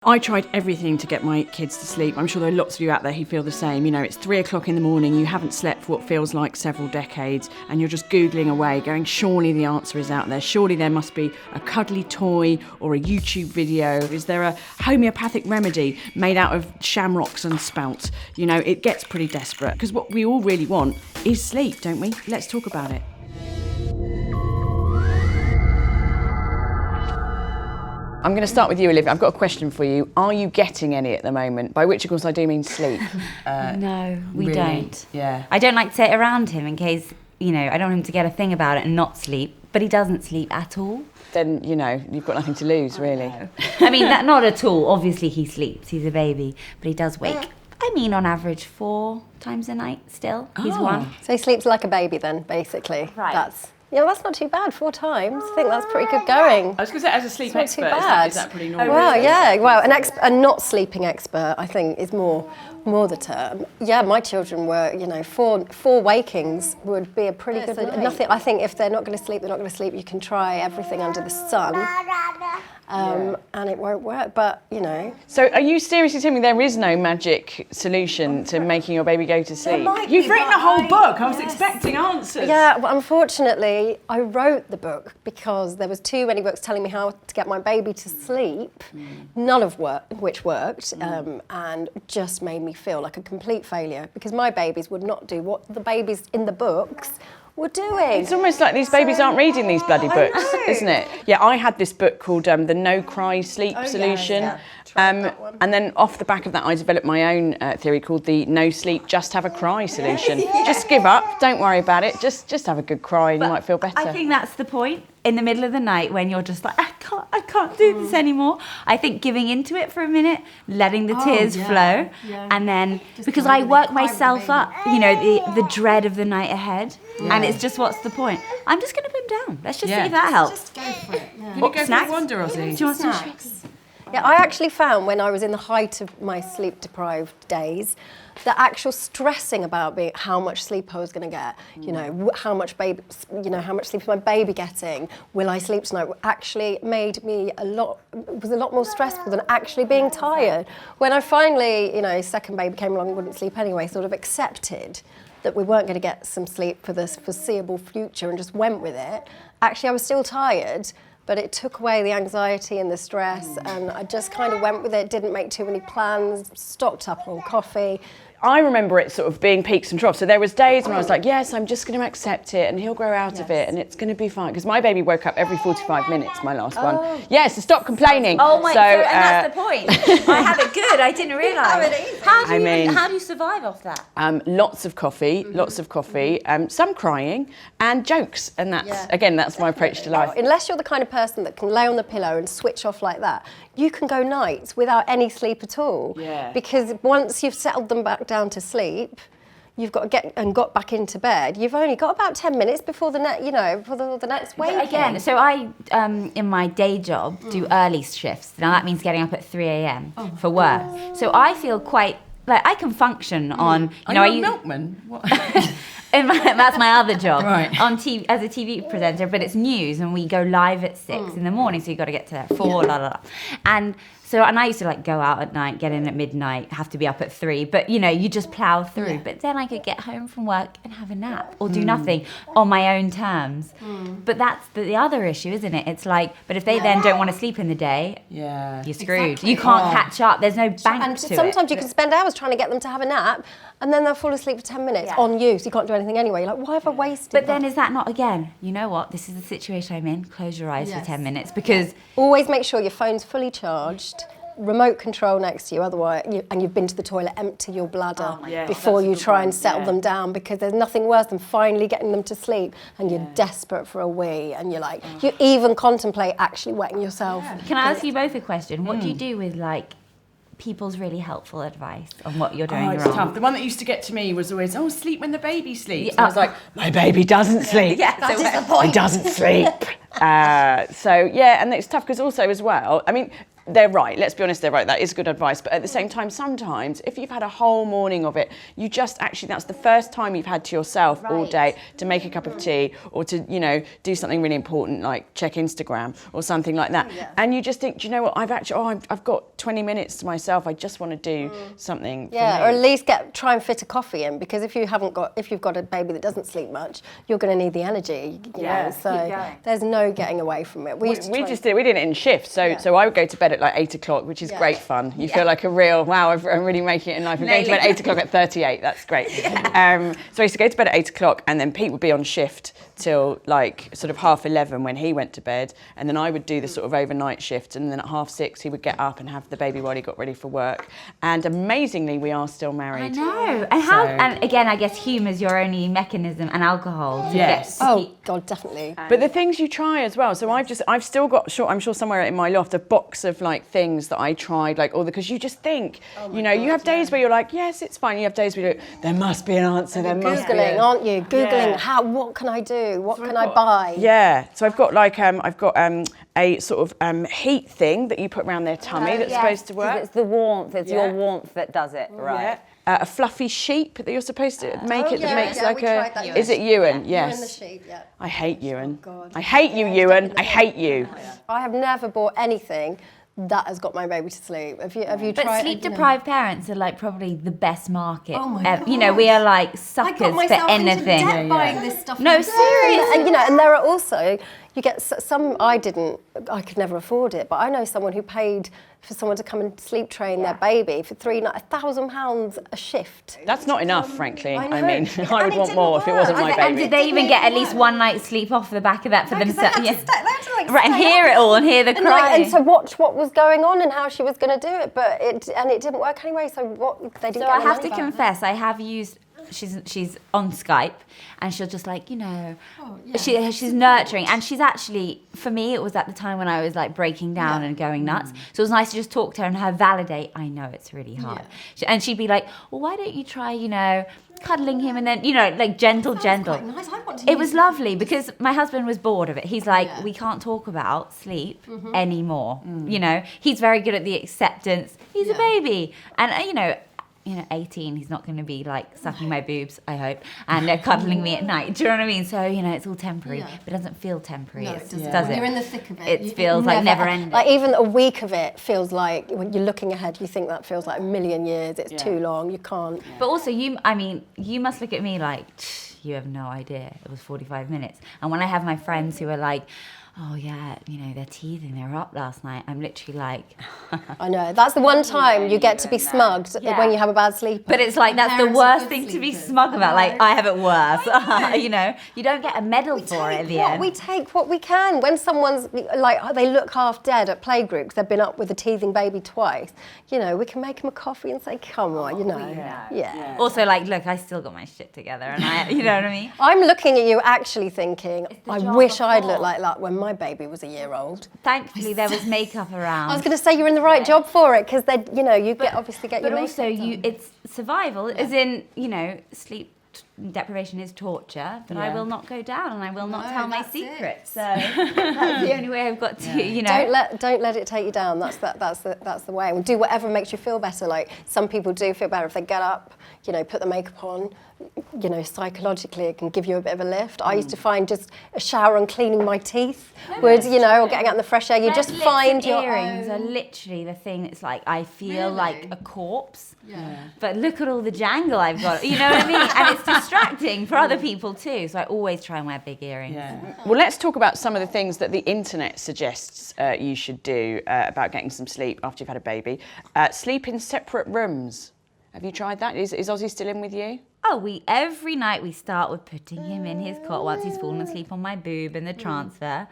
I tried everything to get my kids to sleep. I'm sure there are lots of you out there who feel the same. You know, it's 3 o'clock in the morning, you haven't slept for what feels like several decades, and you're just Googling away, going, surely the answer is out there. Surely there must be a cuddly toy or a YouTube video. Is there a homeopathic remedy made out of shamrocks and spelt? You know, it gets pretty desperate, because what we all really want is sleep, don't we? Let's talk about it. I'm going to start with you, Olivia. I've got a question for you. Are you getting any at the moment? By which, of course, I do mean sleep. No, we really? don't. Yeah. I don't like to sit around him in case, you know, I don't want him to get a thing about it and not sleep. But he doesn't sleep at all. Then, you know, you've got nothing to lose, really. I mean, not at all. Obviously, he sleeps. He's a baby. But he does wake, I mean, on average 4 times a night still. He's one. So he sleeps like a baby then, basically. Right. That's not too bad, 4 times. I think that's pretty good going. I was going to say, as a sleep It's not expert, too bad. is that pretty normal? Well, yeah. Well, a not sleeping expert, I think, is more the term. Yeah, my children were, you know, 4 wakings would be a pretty good night. Nothing. I think if they're not going to sleep, they're not going to sleep. You can try everything under the sun, and it won't work. But you know. So, are you seriously telling me there is no magic solution to making your baby go to sleep? You've written a whole book. I was expecting answers. Yeah, well, unfortunately, I wrote the book because there was too many books telling me how to get my baby to sleep, none of which worked, and just made me feel like a complete failure because my babies would not do what the babies in the books were doing. It's almost like these babies aren't reading these bloody books, isn't it? Yeah, I had this book called The No Cry Sleep Solution. Yeah. That one. And then off the back of that, I developed my own theory called the No Sleep, Just Have a Cry solution. Just give up, don't worry about it, just have a good cry and you might feel better. I think that's the point. In the middle of the night when you're just like, I can't do this anymore. I think giving into it for a minute, letting the tears flow, and then, just because I work myself up, you know, the dread of the night ahead, and it's just, what's the point? I'm just going to put him down. Let's just see if that helps. Just go for it. Yeah. Can you go snacks? for a wander, Ozzy? Do you want some snacks? Yeah, I actually found when I was in the height of my sleep-deprived days, the actual stressing about how much sleep I was going to get, you know, how much sleep is my baby getting, will I sleep tonight, actually made me was a lot more stressful than actually being tired. When I finally, you know, second baby came along and wouldn't sleep anyway, sort of accepted that we weren't going to get some sleep for the foreseeable future and just went with it, actually I was still tired. But it took away the anxiety and the stress, and I just kind of went with it, didn't make too many plans, stocked up on coffee. I remember it sort of being peaks and troughs. So there was days when I was like, yes, I'm just going to accept it and he'll grow out of it and it's going to be fine. Because my baby woke up every 45 minutes, my last one. Yes, so stop complaining. Oh my God, and that's the point. I have it good, I didn't realise. How do you survive off that? Lots of coffee, some crying and jokes. And that's my approach to life. Unless you're the kind of person that can lay on the pillow and switch off like that, you can go nights without any sleep at all. Yeah. Because once you've settled them back down to sleep, you've got to got back into bed. You've only got about 10 minutes before the next wake. Again, so I, in my day job, do early shifts. Now that means getting up at 3 a.m. for work. So I feel quite, like, I can function on, you know, Are you a milkman? What? That's my other job, right. on TV, as a TV presenter, but it's news and we go live at 6 in the morning, so you've got to get to there at 4, And I used to like go out at night, get in at midnight, have to be up at 3, but you know, you just plough through. But then I could get home from work and have a nap or do nothing on my own terms. But that's the other issue, isn't it? It's like, but if they then don't want to sleep in the day, you're screwed. Exactly. You can't catch up. There's no bank and to sometimes it. you can spend hours trying to get them to have a nap, and then they'll fall asleep for 10 minutes on you, so you can't do anything anyway. You're like, why have I wasted But then is that not, again, you know what, this is the situation I'm in, close your eyes for 10 minutes, because... Always make sure your phone's fully charged, remote control next to you, otherwise, and you've been to the toilet, empty your bladder before you try and settle them down, because there's nothing worse than finally getting them to sleep and you're desperate for a wee, and you're like, you even contemplate actually wetting yourself. Can I ask you both a question? What do you do with, like, people's really helpful advice on what you're doing it's wrong? tough. The one that used to get to me was always, sleep when the baby sleeps. And I was like, my baby doesn't sleep. That is the point. It doesn't sleep. And it's tough because also as well, I mean, they're right. Let's be honest, they're right. That is good advice. But at the same time, sometimes if you've had a whole morning of it, you just actually, that's the first time you've had to yourself all day to make a cup of tea or to, you know, do something really important like check Instagram or something like that. And you just think, do you know what? I've got 20 minutes to myself. I just want to do something. Yeah, for or me. at least try and fit a coffee in, because if you've got a baby that doesn't sleep much, you're going to need the energy. You know, so there's no getting away from it. We did it in shifts. So I would go to bed at like 8 o'clock, which is great fun. You feel like a real, wow, I'm really making it in life. I'm going to bed at 8 o'clock at 38. That's great. So I used to go to bed at 8 o'clock, and then Pete would be on shift till like sort of 11:30 when he went to bed, and then I would do the sort of overnight shift, and then at 6:30 he would get up and have the baby while he got ready for work. And amazingly, we are still married. I know. And how? And again, I guess humour's your only mechanism, and alcohol. God, definitely. But the things you try as well. So I've still got, I'm sure somewhere in my loft, a box of like things that I tried, like because you just think, you know, you have days where you're like, yes, it's fine. You have days where you're like, there must be an answer. There must be. Googling, aren't you? Googling what can I do? What can I buy? Yeah. So I've got like a sort of heat thing that you put around their tummy that's supposed to work. It's the warmth. It's your warmth that does it, right? Yeah. A fluffy sheep that you're supposed to make it that makes like we tried that. Is it Ewan? Yes. Ewan the sheep, yeah. I hate Ewan. God. I hate you, Ewan. I hate you. I have never bought anything that has got my baby to sleep. Have you tried? But sleep-deprived parents are like probably the best market. Oh my ever. You know, we are like suckers for anything. Into debt buying this stuff. No, seriously. And you know, and there are also, you get some. I could never afford it, but I know someone who paid for someone to come and sleep train their baby for £1,000 a shift. That's not enough, frankly. I know. I mean, I would it want didn't more if it wasn't my work. And baby. did they even get at least one night's sleep off the back of that for themselves? They had to, like, Right, and stay hear up it all and hear the and, crying. and to watch what was going on and how she was going to do it, but it didn't work anyway. So what they didn't. So get I the have money to back. confess, I have used. She's on Skype, and she'll just like, you know, she's nurturing, and she's actually, for me, it was at the time when I was like breaking down and going nuts. So it was nice to just talk to her and her validate. I know it's really hard, and she'd be like, well, why don't you try, you know, cuddling him, and then, you know, like gentle. Quite nice. I want to It use was lovely because my husband was bored of it. He's like, we can't talk about sleep anymore. You know, he's very good at the acceptance. He's a baby, and you know, 18, he's not going to be like sucking my boobs, I hope, and cuddling me at night. Do you know what I mean? So, you know, it's all temporary, but it doesn't feel temporary. No, it it doesn't. does When it? you're in the thick of it. It feels like never ending. Like even a week of it feels like, when you're looking ahead, you think that feels like a million years. It's too long. You can't. But also, you must look at me like, you have no idea. It was 45 minutes. And when I have my friends who are like, oh yeah, you know, they're teething, they were up last night, I'm literally like... I know, that's the one time you get to be smugged when you have a bad sleep. But it's like, that's the worst thing to be smug about, like, I have it worse. You know, you don't get a medal for it at the end. We take what we can. When someone's, like, they look half dead at playgroups, they've been up with a teething baby twice, you know, we can make them a coffee and say, come on, you know. Yeah. Also, like, look, I still got my shit together, and you know what I mean? I'm looking at you actually thinking, I job wish I'd before. looked like that when my baby was a year old. Thankfully, there was makeup around. I was going to say you're in the right job for it, because they, you know, you obviously get your But makeup also, done. it's survival, as in, you know, sleep deprivation is torture, but I will not go down, and I will not tell my secrets. So that's the only way I've got to, you know. Don't let it take you down. That's the way. And do whatever makes you feel better. Like some people do feel better if they get up, you know, put the makeup on. You know, psychologically, it can give you a bit of a lift. I used to find just a shower and cleaning my teeth would, you know, or getting out in the fresh air. You just find your earrings are literally the thing that's like, I feel like a corpse. But look at all the jangle I've got. You know what I mean? And it's distracting for other people too. So I always try and wear big earrings. Well, let's talk about some of the things that the internet suggests you should do about getting some sleep after you've had a baby. Sleep in separate rooms. Have you tried that? Is Ozzy still in with you? Oh, every night we start with putting him in his cot once he's fallen asleep on my boob and the transfer.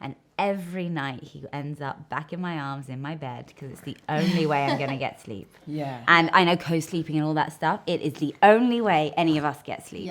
And every night he ends up back in my arms in my bed because it's the only way I'm going to get sleep. And I know co-sleeping and all that stuff, it is the only way any of us get sleep.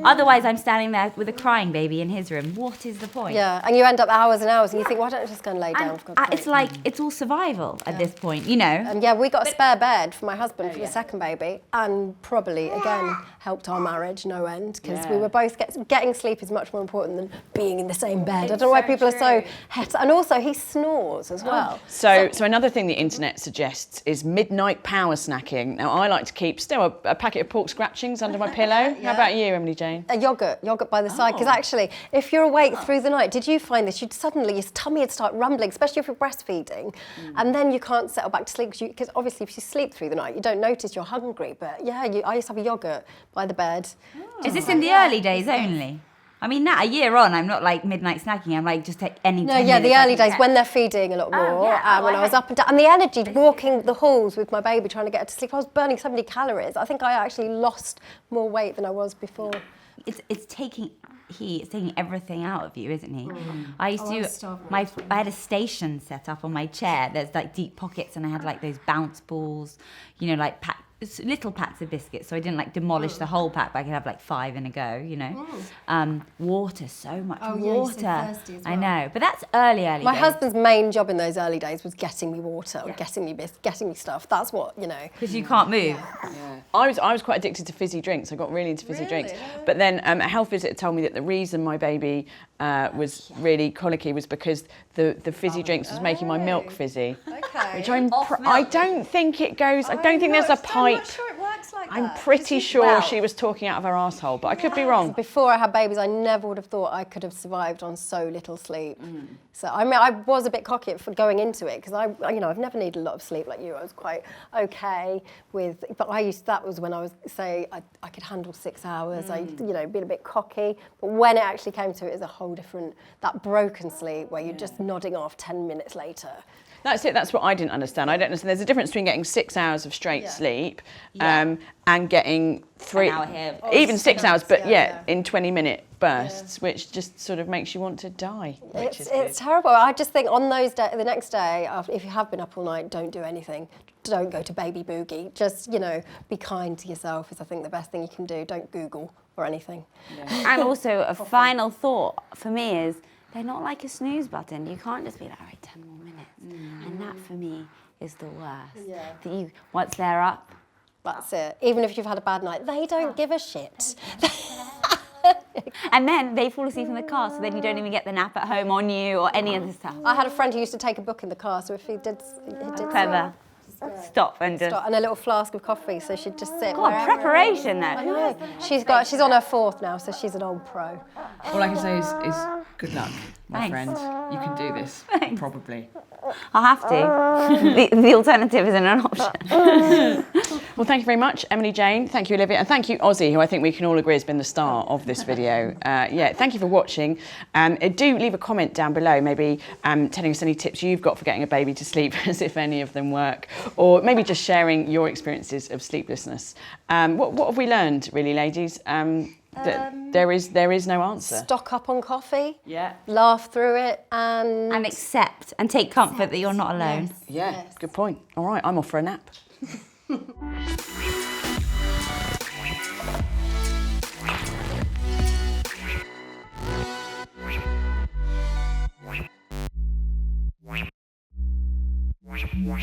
Otherwise, I'm standing there with a crying baby in his room. What is the point? Yeah, and you end up hours and hours and you think, why don't I just go and lay down? For God's It's sake? like, it's all survival at this point, you know. And yeah, we got a spare bed for my husband for the second baby, and probably, again, helped our marriage no end, because we were both getting sleep is much more important than being in the same bed. I don't know why people are so And also he snores as well. So another thing the internet suggests is midnight power snacking. Now, I like to keep still a packet of pork scratchings under my pillow. How about you, Emily Jane? A yogurt by the side, because actually, if you're awake through the night, did you find this? You'd suddenly, your tummy would start rumbling, especially if you're breastfeeding, and then you can't settle back to sleep, because obviously if you sleep through the night, you don't notice you're hungry, but yeah, I used to have a yogurt by the bed. Is this in the early days only? I mean, now a year on, I'm not like midnight snacking. I'm like just take any. No, yeah, the early days when they're feeding a lot more. When I was up and down, and the energy walking the halls with my baby trying to get her to sleep, I was burning so many calories. I think I actually lost more weight than I was before. It's taking everything out of you, isn't he? I had a station set up on my chair. There's like deep pockets, and I had like those bounce balls, you know, like little packs of biscuits, so I didn't like demolish the whole pack, but I could have like 5 in a go, you know. Water, so much water. Yeah, you're so thirsty as well. I know, but that's early My days. husband's main job in those early days was getting me water, or getting me stuff. That's what, you know. Because you can't move. Yeah. I was quite addicted to fizzy drinks. I got really into fizzy drinks. But then a health visitor told me that the reason my baby was really colicky was because the fizzy drinks was making my milk fizzy. Okay. Which I don't think it goes. I don't think there's a pipe. I'm not sure it works like that. I'm pretty sure she was talking out of her arsehole, but I could be wrong. Before I had babies, I never would have thought I could have survived on so little sleep. So I mean, I was a bit cocky for going into it, because I've never needed a lot of sleep like you. I was quite okay with, but that was when I was, say, I could handle 6 hours. I, been a bit cocky. But when it actually came to it, it's a whole different, that broken sleep where you're just nodding off 10 minutes later. That's it. That's what I didn't understand. I don't understand. There's a difference between getting 6 hours of straight sleep and getting 3, hour here. even 6 hours, but in 20-minute bursts, which just sort of makes you want to die. It's terrible. I just think on those days, the next day, if you have been up all night, don't do anything. Don't go to baby boogie. Just, be kind to yourself is, I think, the best thing you can do. Don't Google or anything. Yeah. And also a final thought for me is, they're not like a snooze button. You can't just be like, all right, 10 more minutes. And that for me is the worst. Yeah. That once they're up, that's it. Even if you've had a bad night, they don't give a shit. And then they fall asleep in the car, so then you don't even get the nap at home on you or any of the stuff. I had a friend who used to take a book in the car, so if he did Clever. Stop and just... and a little flask of coffee, so she'd just sit. God, preparation I though. know. She's on her 4th now, so she's an old pro. All I can say is good luck, my Thanks. friend. You can do this, probably. I'll have to. The alternative isn't an option. Well, thank you very much, Emily Jane. Thank you, Olivia. And thank you, Ozzy, who I think we can all agree has been the star of this video. Thank you for watching. Do leave a comment down below, maybe telling us any tips you've got for getting a baby to sleep, as if any of them work, or maybe just sharing your experiences of sleeplessness. What have we learned, really, ladies? That there is no answer. Stock up on coffee. Yeah. Laugh through it and accept and take comfort that you're not alone. Yeah, good point. All right, I'm off for a nap. What?